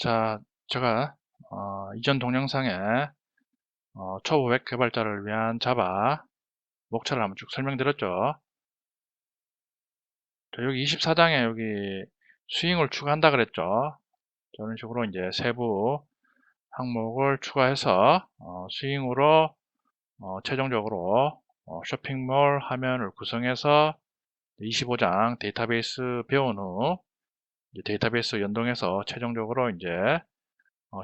자, 제가 이전 동영상에 초보 웹 개발자를 위한 자바 목차를 한번 쭉 설명드렸죠. 자, 여기 24장에 여기 스윙을 추가한다 그랬죠. 저런 식으로 이제 세부 항목을 추가해서 스윙으로 최종적으로 쇼핑몰 화면을 구성해서 25장 데이터베이스 배운 후 이제 데이터베이스 연동해서 최종적으로 이제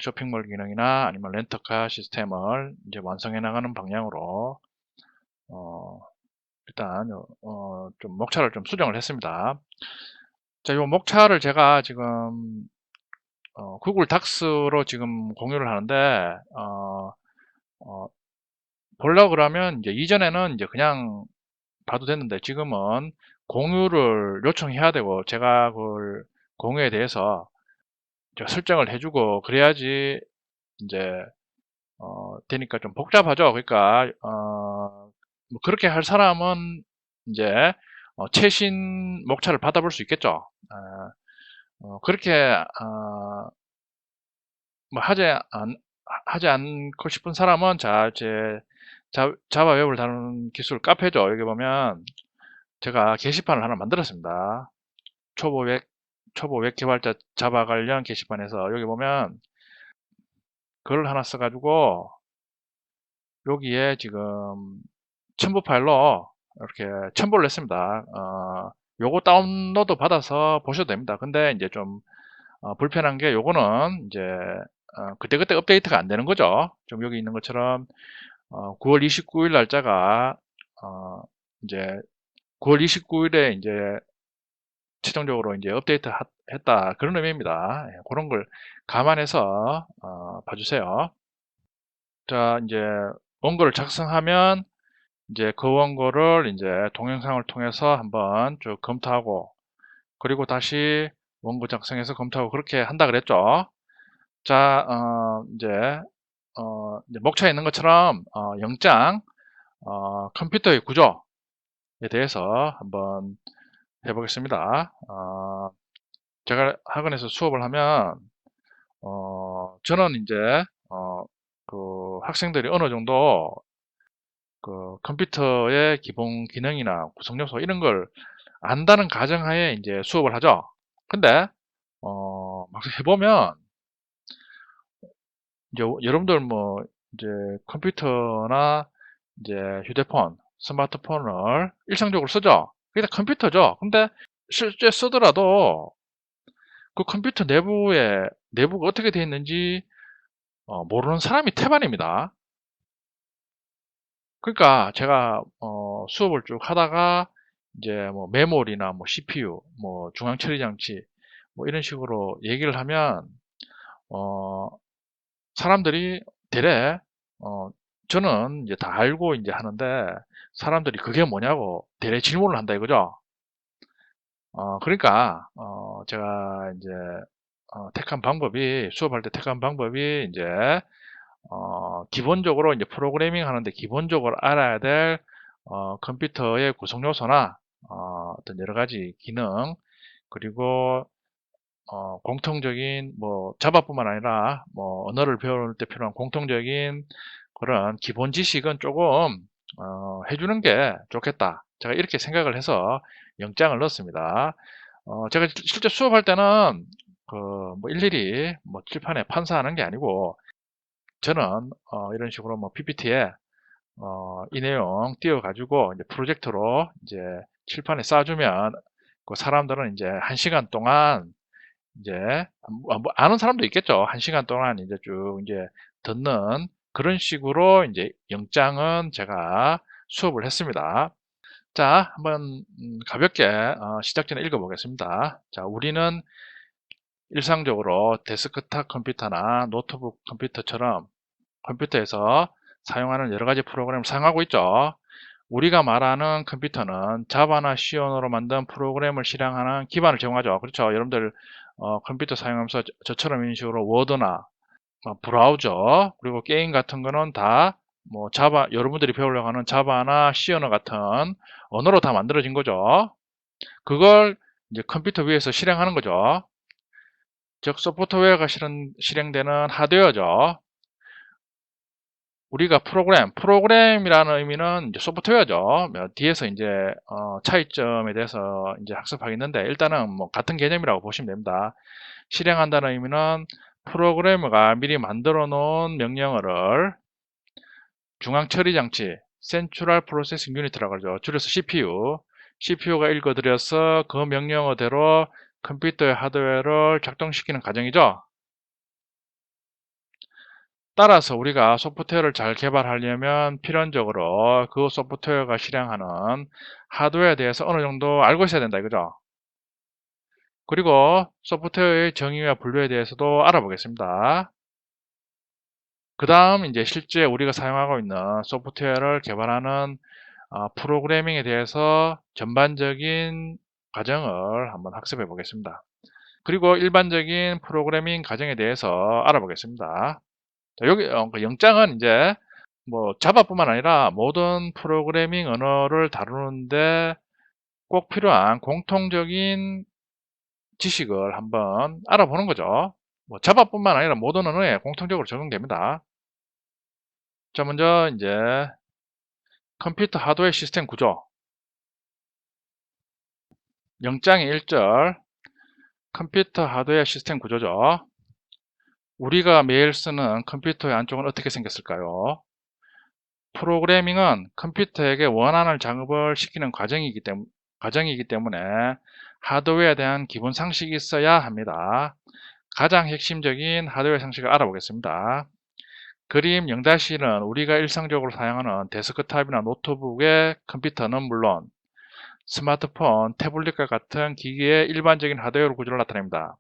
쇼핑몰 기능이나 아니면 렌터카 시스템을 이제 완성해 나가는 방향으로 어, 일단 좀 목차를 좀 수정을 했습니다. 자, 이 목차를 제가 지금 구글 닥스로 지금 공유를 하는데 어, 보려고 그러면 이제 이전에는 이제 그냥 봐도 됐는데 지금은 공유를 요청해야 되고 제가 그걸 공유에 대해서 설정을 해주고 그래야지 이제 되니까 좀 복잡하죠. 그러니까 뭐 그렇게 할 사람은 이제 최신 목차를 받아볼 수 있겠죠. 그렇게 뭐 하지 않고 싶은 사람은 자바 웹을 다루는 기술 카페죠. 여기 보면 제가 게시판을 하나 만들었습니다. 초보 웹 개발자 자바 관련 게시판에서 여기 보면 글을 하나 써가지고 여기에 지금 첨부 파일로 이렇게 첨부를 했습니다. 요거 다운로드 받아서 보셔도 됩니다. 근데 이제 좀 불편한 게 요거는 이제 그때그때 업데이트가 안 되는 거죠. 좀 여기 있는 것처럼 9월 29일 날짜가 이제 9월 29일에 이제 최종적으로 이제 업데이트 했다 그런 의미입니다. 예, 그런 걸 감안해서 봐주세요. 자, 이제 원고를 작성하면 이제 그 원고를 이제 동영상을 통해서 한번 쭉 검토하고 그리고 다시 원고 작성해서 검토하고 그렇게 한다 그랬죠. 자, 이제 목차에 있는 것처럼 영장 컴퓨터의 구조에 대해서 한번 해보겠습니다. 제가 학원에서 수업을 하면 저는 이제 그 학생들이 어느 정도 그 컴퓨터의 기본 기능이나 구성 요소 이런 걸 안다는 가정하에 이제 수업을 하죠. 근데 막상 해보면 이제 여러분들 뭐 이제 컴퓨터나 이제 휴대폰, 스마트폰을 일상적으로 쓰죠. 그게 다 컴퓨터죠. 근데 실제 쓰더라도 그 컴퓨터 내부가 어떻게 되어 있는지 모르는 사람이 태반입니다. 그러니까 제가 수업을 쭉 하다가 이제 뭐 메모리나 뭐 CPU, 뭐 중앙 처리 장치 뭐 이런 식으로 얘기를 하면 어, 사람들이 대래 저는 이제 다 알고 이제 하는데 사람들이 그게 뭐냐고 대래 질문을 한다 이거죠. 그러니까 제가 이제 택한 방법이 수업할 때 택한 방법이 이제 기본적으로 이제 프로그래밍 하는데 기본적으로 알아야 될 컴퓨터의 구성 요소나 어떤 여러 가지 기능 그리고 공통적인 뭐 자바뿐만 아니라 뭐 언어를 배울 때 필요한 공통적인 그런 기본 지식은 조금 해주는 게 좋겠다. 제가 이렇게 생각을 해서 영장을 넣었습니다. 제가 실제 수업할 때는 그 뭐 일일이 뭐 칠판에 판사하는 게 아니고 저는 이런 식으로 뭐 PPT에 이 내용 띄워가지고 이제 프로젝터로 이제 칠판에 쏴주면 그 사람들은 이제 1시간 동안 이제 뭐 아는 사람도 있겠죠. 1시간 동안 이제 쭉 이제 듣는 그런 식으로 이제 영장은 제가 수업을 했습니다. 자, 한번 가볍게 시작 전에 읽어보겠습니다. 자, 우리는 일상적으로 데스크탑 컴퓨터나 노트북 컴퓨터처럼 컴퓨터에서 사용하는 여러 가지 프로그램을 사용하고 있죠. 우리가 말하는 컴퓨터는 자바나 C언어로 만든 프로그램을 실행하는 기반을 제공하죠. 그렇죠. 여러분들 컴퓨터 사용하면서 저처럼 이런 식으로 워드나 브라우저 그리고 게임 같은 거는 다 뭐 자바 여러분들이 배우려고 하는 자바나 C 언어 같은 언어로 다 만들어진 거죠. 그걸 이제 컴퓨터 위에서 실행하는 거죠. 즉 소프트웨어가 실행되는 하드웨어죠. 우리가 프로그램이라는 의미는 이제 소프트웨어죠. 뒤에서 이제 차이점에 대해서 이제 학습하겠는데 일단은 뭐 같은 개념이라고 보시면 됩니다. 실행한다는 의미는 프로그래머가 미리 만들어 놓은 명령어를 중앙 처리 장치, Central Processing Unit라고 하죠. 줄여서 CPU가 읽어들여서 그 명령어대로 컴퓨터의 하드웨어를 작동시키는 과정이죠. 따라서 우리가 소프트웨어를 잘 개발하려면 필연적으로 그 소프트웨어가 실행하는 하드웨어에 대해서 어느 정도 알고 있어야 된다 이거죠. 그리고 소프트웨어의 정의와 분류에 대해서도 알아보겠습니다. 그 다음 이제 실제 우리가 사용하고 있는 소프트웨어를 개발하는 프로그래밍에 대해서 전반적인 과정을 한번 학습해 보겠습니다. 그리고 일반적인 프로그래밍 과정에 대해서 알아보겠습니다. 자, 여기 그 영장은 이제 뭐 자바뿐만 아니라 모든 프로그래밍 언어를 다루는데 꼭 필요한 공통적인 지식을 한번 알아보는 거죠. 뭐 자바뿐만 아니라 모든 언어에 공통적으로 적용됩니다. 자, 먼저 이제 컴퓨터 하드웨어 시스템 구조. 영장의 1절 컴퓨터 하드웨어 시스템 구조죠. 우리가 매일 쓰는 컴퓨터의 안쪽은 어떻게 생겼을까요? 프로그래밍은 컴퓨터에게 원하는 작업을 시키는 과정이기 때문에 하드웨어에 대한 기본 상식이 있어야 합니다. 가장 핵심적인 하드웨어 상식을 알아보겠습니다. 그림 0-1은 우리가 일상적으로 사용하는 데스크탑이나 노트북의 컴퓨터는 물론 스마트폰, 태블릿과 같은 기기의 일반적인 하드웨어 구조를 나타냅니다.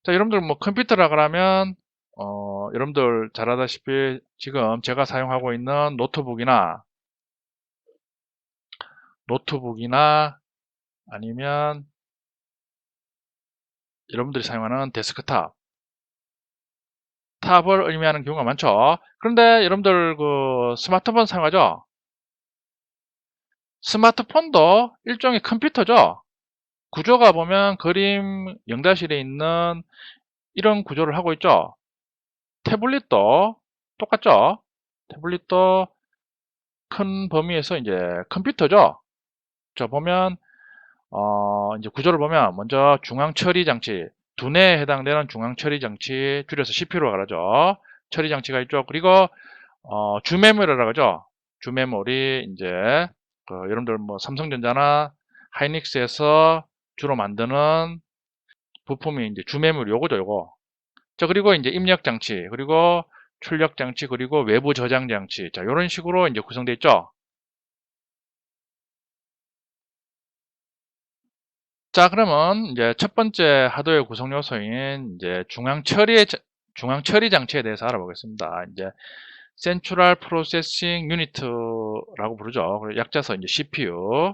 자, 여러분들 뭐 컴퓨터라 그러면 여러분들 잘 아다시피 지금 제가 사용하고 있는 노트북이나 아니면 여러분들이 사용하는 데스크탑 탑을 의미하는 경우가 많죠. 그런데 여러분들 그 스마트폰 사용하죠? 스마트폰도 일종의 컴퓨터죠. 구조가 보면 그림 0-1에 있는 이런 구조를 하고 있죠. 태블릿도 똑같죠. 태블릿도 큰 범위에서 이제 컴퓨터죠. 자, 보면 이제 구조를 보면 먼저 중앙 처리 장치, 두뇌에 해당되는 중앙 처리 장치, 줄여서 CPU로 말하죠. 처리 장치가 있죠. 그리고 주메모리라고 하죠. 주메모리 이제 여러분들 뭐 삼성전자나 하이닉스에서 주로 만드는 부품이 이제 주메모리 요거죠, 요거. 자, 그리고 이제 입력 장치, 그리고 출력 장치, 그리고 외부 저장 장치. 자, 이런 식으로 이제 구성되어 있죠. 자, 그러면 이제 첫 번째 하드웨어 구성 요소인 이제 중앙 처리 장치에 대해서 알아보겠습니다. 이제 Central Processing Unit라고 부르죠. 그리고 약자서 이제 CPU.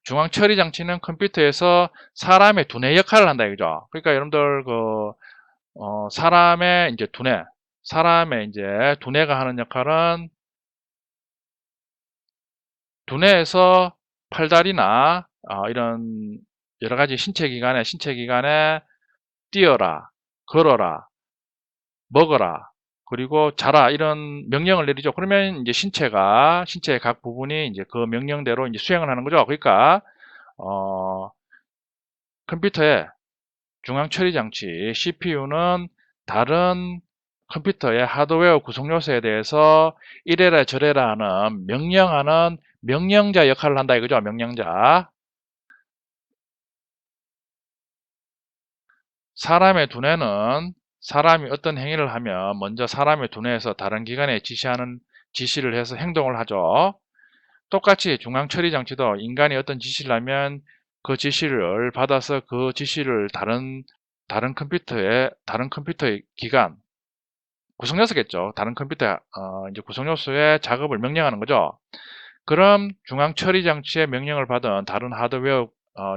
중앙 처리 장치는 컴퓨터에서 사람의 두뇌 역할을 한다 이거죠. 그러니까 여러분들 사람의 이제 사람의 이제 두뇌가 하는 역할은 두뇌에서 팔다리나 이런 여러 가지 신체 기관에 뛰어라, 걸어라, 먹어라, 그리고 자라 이런 명령을 내리죠. 그러면 이제 신체의 각 부분이 이제 그 명령대로 이제 수행을 하는 거죠. 그러니까 어, 컴퓨터의 중앙 처리 장치 CPU는 다른 컴퓨터의 하드웨어 구성 요소에 대해서 이래라 저래라 하는 명령하는 명령자 역할을 한다 이거죠. 명령자. 사람의 두뇌는 사람이 어떤 행위를 하면 먼저 사람의 두뇌에서 다른 기관에 지시를 해서 행동을 하죠. 똑같이 중앙 처리 장치도 인간이 어떤 지시를 하면 그 지시를 받아서 그 지시를 다른 컴퓨터의 기관 구성 요소겠죠. 다른 컴퓨터 이제 구성 요소의 작업을 명령하는 거죠. 그럼 중앙 처리 장치의 명령을 받은 다른 하드웨어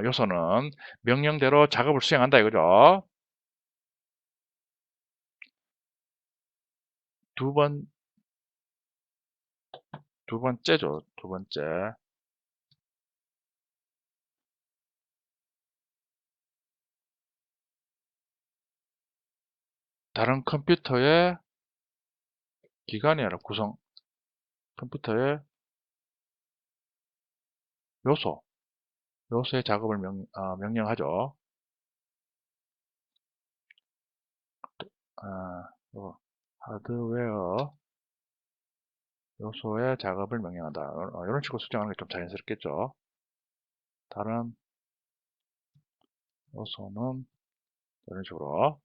요소는 명령대로 작업을 수행한다 이거죠. 두 번째죠. 두 번째. 다른 컴퓨터의 기간이 아니라 구성, 컴퓨터의 요소의 작업을 명령하죠. 하드웨어 요소의 작업을 명령한다. 이런 식으로 수정하는 게 좀 자연스럽겠죠. 다른 요소는 이런 식으로.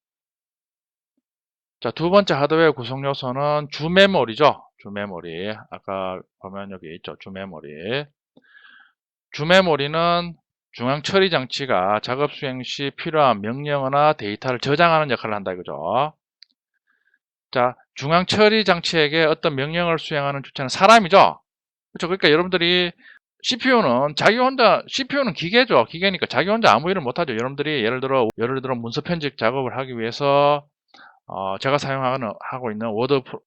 자, 두 번째 하드웨어 구성 요소는 주메모리죠. 주메모리. 아까 보면 여기 있죠. 주메모리. 주메모리는 중앙 처리 장치가 작업 수행 시 필요한 명령어나 데이터를 저장하는 역할을 한다 이거죠. 자, 중앙 처리 장치에게 어떤 명령을 수행하는 주체는 사람이죠. 그렇죠. 그러니까 여러분들이 CPU는 기계죠. 기계니까 자기 혼자 아무 일을 못하죠. 여러분들이 예를 들어 문서 편집 작업을 하기 위해서 제가 하고 있는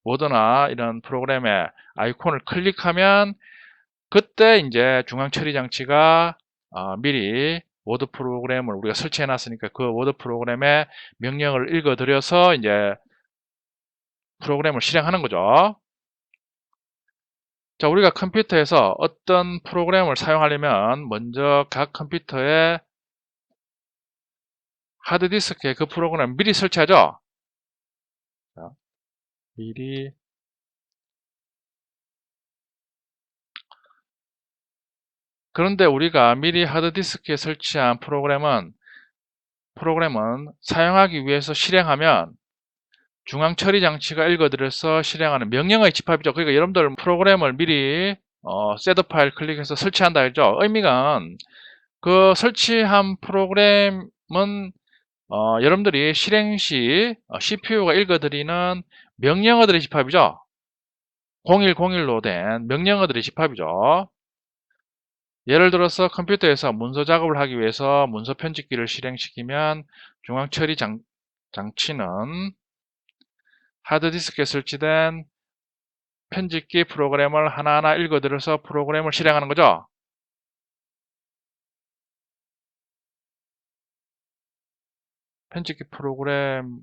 워드나 이런 프로그램의 아이콘을 클릭하면 그때 이제 중앙 처리 장치가 미리 워드 프로그램을 우리가 설치해 놨으니까 그 워드 프로그램의 명령을 읽어드려서 이제 프로그램을 실행하는 거죠. 자, 우리가 컴퓨터에서 어떤 프로그램을 사용하려면 먼저 각 컴퓨터의 하드디스크에 그 프로그램을 미리 설치하죠. 자, 미리 그런데 우리가 미리 하드디스크에 설치한 프로그램은 사용하기 위해서 실행하면 중앙 처리 장치가 읽어들여서 실행하는 명령어의 집합이죠. 그러니까 여러분들 프로그램을 미리 셋업 파일 클릭해서 설치한다 했죠. 의미가 그 설치한 프로그램은 여러분들이 실행 시 CPU가 읽어드리는 명령어들의 집합이죠. 0101로 된 명령어들의 집합이죠. 예를 들어서 컴퓨터에서 문서 작업을 하기 위해서 문서 편집기를 실행시키면 중앙 처리 장치는 하드디스크에 설치된 편집기 프로그램을 하나하나 읽어들여서 프로그램을 실행하는 거죠. 편집기 프로그램의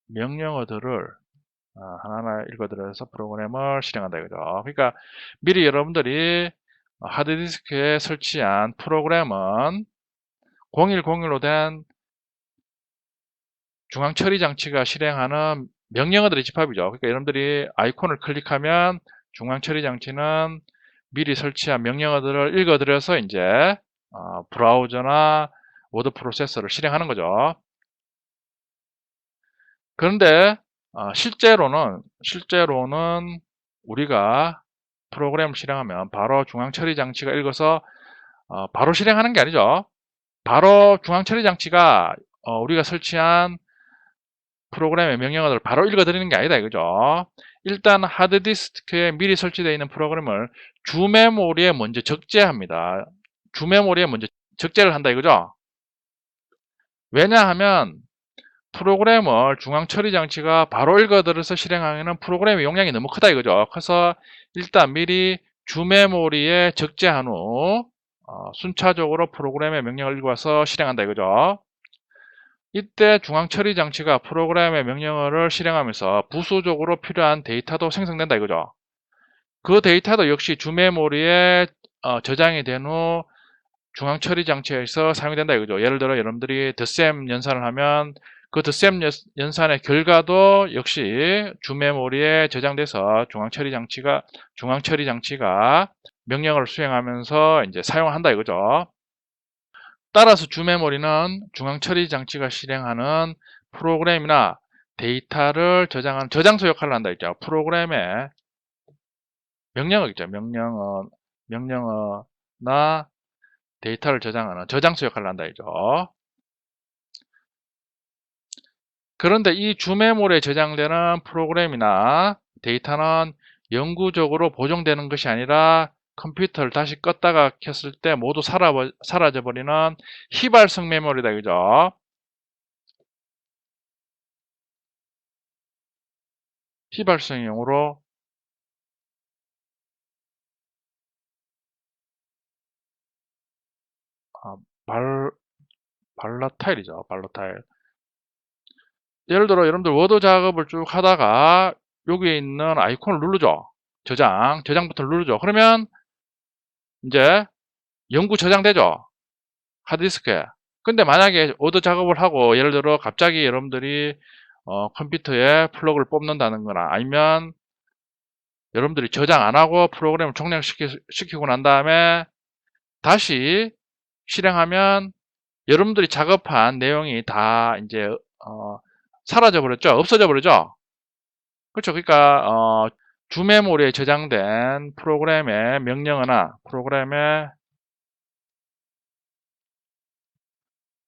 명령어들을 하나하나 읽어들여서 프로그램을 실행한다 이거죠. 그러니까 미리 여러분들이 하드디스크에 설치한 프로그램은 0101로 된 중앙 처리 장치가 실행하는 명령어들의 집합이죠. 그러니까 여러분들이 아이콘을 클릭하면 중앙 처리 장치는 미리 설치한 명령어들을 읽어들여서 이제 브라우저나 워드 프로세서를 실행하는 거죠. 그런데 실제로는 우리가 프로그램을 실행하면 바로 중앙 처리 장치가 읽어서 바로 실행하는 게 아니죠. 바로 중앙 처리 장치가 우리가 설치한 프로그램의 명령어를 바로 읽어드리는 게 아니다 이거죠. 일단 하드디스크에 미리 설치되어 있는 프로그램을 주메모리에 먼저 적재합니다. 주메모리에 먼저 적재를 한다 이거죠. 왜냐하면 프로그램을 중앙 처리 장치가 바로 읽어들어서 실행하면 프로그램의 용량이 너무 크다 이거죠. 그래서 일단 미리 주메모리에 적재한 후 순차적으로 프로그램의 명령을 읽어서 실행한다 이거죠. 이때 중앙 처리 장치가 프로그램의 명령어를 실행하면서 부수적으로 필요한 데이터도 생성된다 이거죠. 그 데이터도 역시 주메모리에 저장이 된 후 중앙 처리 장치에서 사용이 된다 이거죠. 예를 들어 여러분들이 덧셈 연산을 하면 그 덧셈 연산의 결과도 역시 주메모리에 저장돼서 중앙 처리 장치가 명령어를 수행하면서 이제 사용한다 이거죠. 따라서 주메모리는 중앙 처리 장치가 실행하는 프로그램이나 데이터를 저장하는 저장소 역할을 한다 했죠. 프로그램의 명령어 있죠. 명령어나 데이터를 저장하는 저장소 역할을 한다 했죠. 그런데 이 주메모리에 저장되는 프로그램이나 데이터는 영구적으로 보존되는 것이 아니라 컴퓨터를 다시 껐다가 켰을 때 모두 사라져버리는 희발성 메모리다 그죠? 희발성용으로 말 발라타일이죠. 발라타일. 예를 들어 여러분들 워드 작업을 쭉 하다가 여기에 있는 아이콘을 누르죠. 저장 버튼을 누르죠. 그러면 이제 영구 저장되죠. 하드디스크에. 근데 만약에 워드 작업을 하고 예를 들어 갑자기 여러분들이 컴퓨터에 플러그를 뽑는다는 거나 아니면 여러분들이 저장 안 하고 프로그램을 종료시키고 난 다음에 다시 실행하면 여러분들이 작업한 내용이 다 이제 사라져 버렸죠. 없어져 버리죠. 그렇죠. 그러니까 주 메모리에 저장된 프로그램의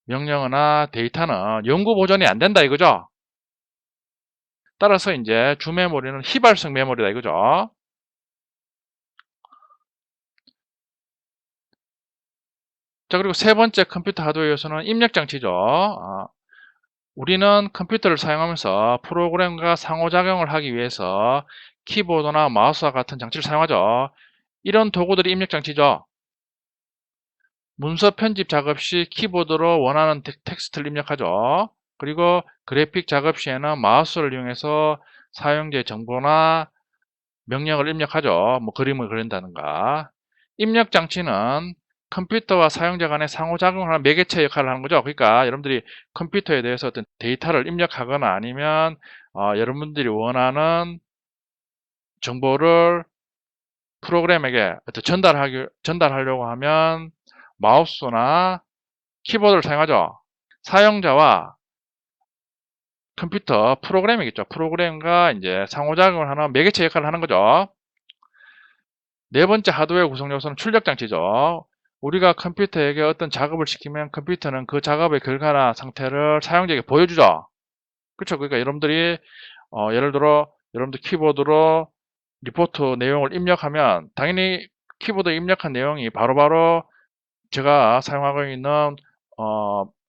명령어나 데이터는 영구 보존이 안 된다 이거죠. 따라서 이제 주 메모리는 휘발성 메모리다 이거죠. 자, 그리고 세 번째 컴퓨터 하드웨어 요소는 입력 장치죠. 우리는 컴퓨터를 사용하면서 프로그램과 상호작용을 하기 위해서 키보드나 마우스와 같은 장치를 사용하죠. 이런 도구들이 입력 장치죠. 문서 편집 작업 시 키보드로 원하는 텍스트를 입력하죠. 그리고 그래픽 작업 시에는 마우스를 이용해서 사용자의 정보나 명령을 입력하죠. 뭐 그림을 그린다든가. 입력 장치는 컴퓨터와 사용자 간의 상호작용을 하는 매개체 역할을 하는 거죠. 그러니까 여러분들이 컴퓨터에 대해서 어떤 데이터를 입력하거나 아니면 여러분들이 원하는 정보를 프로그램에게 전달하려고 하면 마우스나 키보드를 사용하죠. 사용자와 컴퓨터 프로그램이겠죠. 프로그램과 이제 상호작용을 하는 매개체 역할을 하는 거죠. 네 번째 하드웨어 구성 요소는 출력 장치죠. 우리가 컴퓨터에게 어떤 작업을 시키면 컴퓨터는 그 작업의 결과나 상태를 사용자에게 보여주죠. 그렇죠. 그러니까 여러분들이 예를 들어 여러분들 키보드로 리포트 내용을 입력하면 당연히 키보드에 입력한 내용이 바로바로 제가 사용하고 있는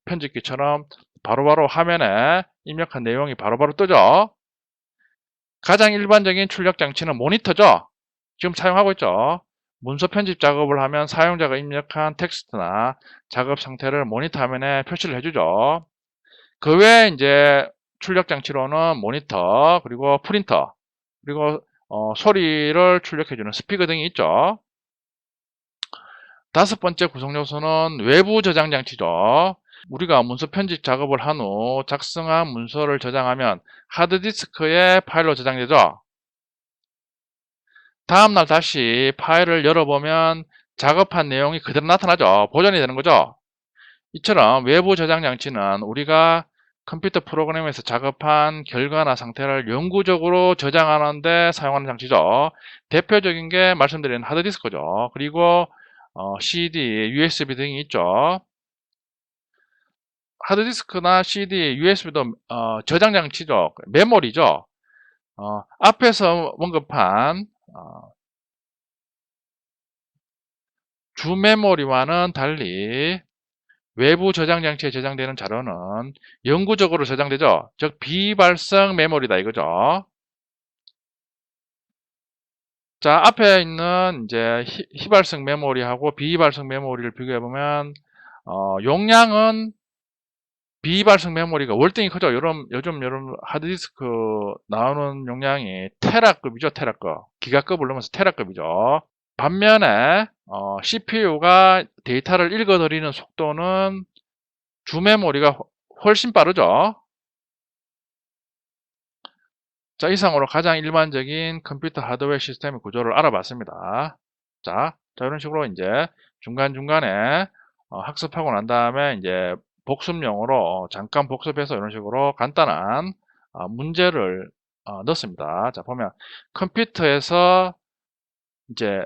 편집기처럼 바로바로 화면에 입력한 내용이 바로바로 뜨죠. 가장 일반적인 출력 장치는 모니터죠. 지금 사용하고 있죠. 문서 편집 작업을 하면 사용자가 입력한 텍스트나 작업 상태를 모니터 화면에 표시를 해주죠. 그 외에 이제 출력 장치로는 모니터, 그리고 프린터, 그리고 소리를 출력해주는 스피커 등이 있죠. 다섯 번째 구성 요소는 외부 저장 장치죠. 우리가 문서 편집 작업을 한 후 작성한 문서를 저장하면 하드디스크에 파일로 저장되죠. 다음날 다시 파일을 열어보면 작업한 내용이 그대로 나타나죠. 보존이 되는 거죠. 이처럼 외부 저장 장치는 우리가 컴퓨터 프로그램에서 작업한 결과나 상태를 영구적으로 저장하는 데 사용하는 장치죠. 대표적인 게 말씀드린 하드디스크죠. 그리고 CD, USB 등이 있죠. 하드디스크나 CD, USB도 저장 장치죠. 메모리죠. 앞에서 언급한 주 메모리와는 달리 외부 저장 장치에 저장되는 자료는 영구적으로 저장되죠. 즉 비발성 메모리다 이거죠. 자, 앞에 있는 이제 희발성 메모리하고 비발성 메모리를 비교해 보면 용량은 비발성 메모리가 월등히 크죠. 요즘 하드디스크 나오는 용량이 테라급이죠. 테라급. 기가급을 넘어서 테라급이죠. 반면에 CPU가 데이터를 읽어드리는 속도는 주 메모리가 훨씬 빠르죠. 자, 이상으로 가장 일반적인 컴퓨터 하드웨어 시스템의 구조를 알아봤습니다. 자, 이런 식으로 이제 중간중간에 학습하고 난 다음에 이제 복습용으로 잠깐 복습해서 이런 식으로 간단한 문제를 넣습니다. 자, 보면 컴퓨터에서 이제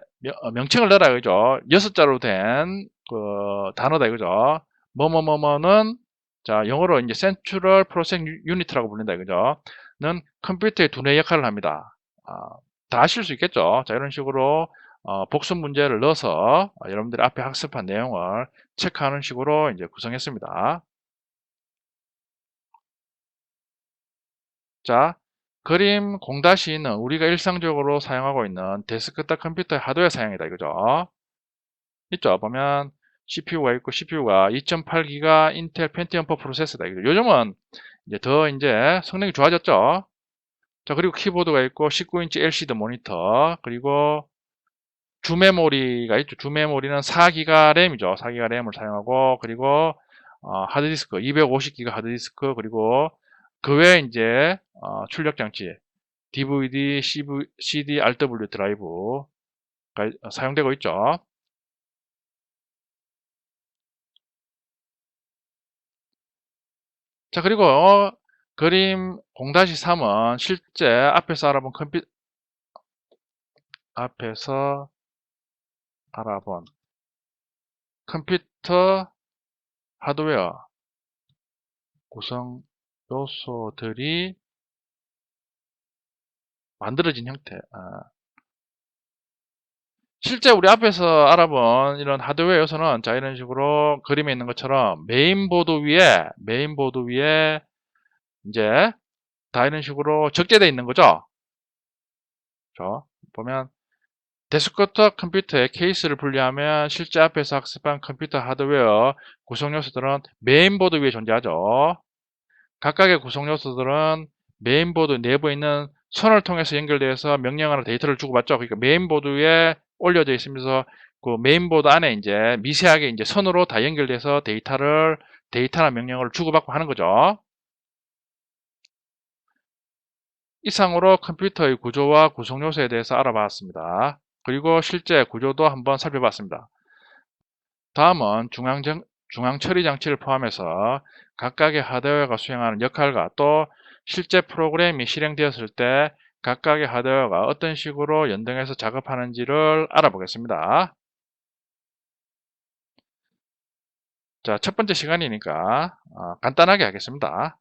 명칭을 넣으라 이거죠. 6자로 된 그 단어다 이거죠. 뭐뭐뭐뭐는 자, 영어로 이제 Central Processing Unit라고 불린다 이거죠. 는 컴퓨터의 두뇌 역할을 합니다. 다 아실 수 있겠죠. 자, 이런 식으로 복습 문제를 넣어서 여러분들이 앞에 학습한 내용을 체크하는 식으로 이제 구성했습니다. 자, 그림 0-2는 우리가 일상적으로 사용하고 있는 데스크탑 컴퓨터의 하드웨어 사양이다 이거죠. 있죠. 보면 CPU가 있고 CPU가 2.8기가 인텔 펜티엄 4 프로세서다. 요즘은 이제 성능이 좋아졌죠. 자, 그리고 키보드가 있고 19인치 LCD 모니터, 그리고 주 메모리가 있죠. 주 메모리는 4기가 램이죠. 4기가 램을 사용하고, 그리고 하드디스크 250기가 하드디스크, 그리고 그 외에 이제 출력 장치 DVD, CD, RW 드라이브가 사용되고 있죠. 자, 그리고 그림 0-3은 실제 앞에서 알아본 컴퓨터 하드웨어 구성 요소들이 만들어진 형태. 실제 우리 앞에서 알아본 이런 하드웨어 요소는 자, 이런 식으로 그림에 있는 것처럼 메인보드 위에 이제 다 이런 식으로 적재되어 있는 거죠. 보면 데스크톱 컴퓨터의 케이스를 분리하면 실제 앞에서 학습한 컴퓨터 하드웨어 구성 요소들은 메인보드 위에 존재하죠. 각각의 구성 요소들은 메인보드 내부에 있는 선을 통해서 연결돼서 명령하는 데이터를 주고받죠. 그러니까 메인보드 위에 올려져 있으면서 그 메인보드 안에 이제 미세하게 이제 선으로 다 연결돼서 데이터나 명령을 주고받고 하는 거죠. 이상으로 컴퓨터의 구조와 구성 요소에 대해서 알아봤습니다. 그리고 실제 구조도 한번 살펴봤습니다. 다음은 중앙 처리 장치를 포함해서 각각의 하드웨어가 수행하는 역할과 또 실제 프로그램이 실행되었을 때 각각의 하드웨어가 어떤 식으로 연동해서 작업하는지를 알아보겠습니다. 자, 첫 번째 시간이니까 간단하게 하겠습니다.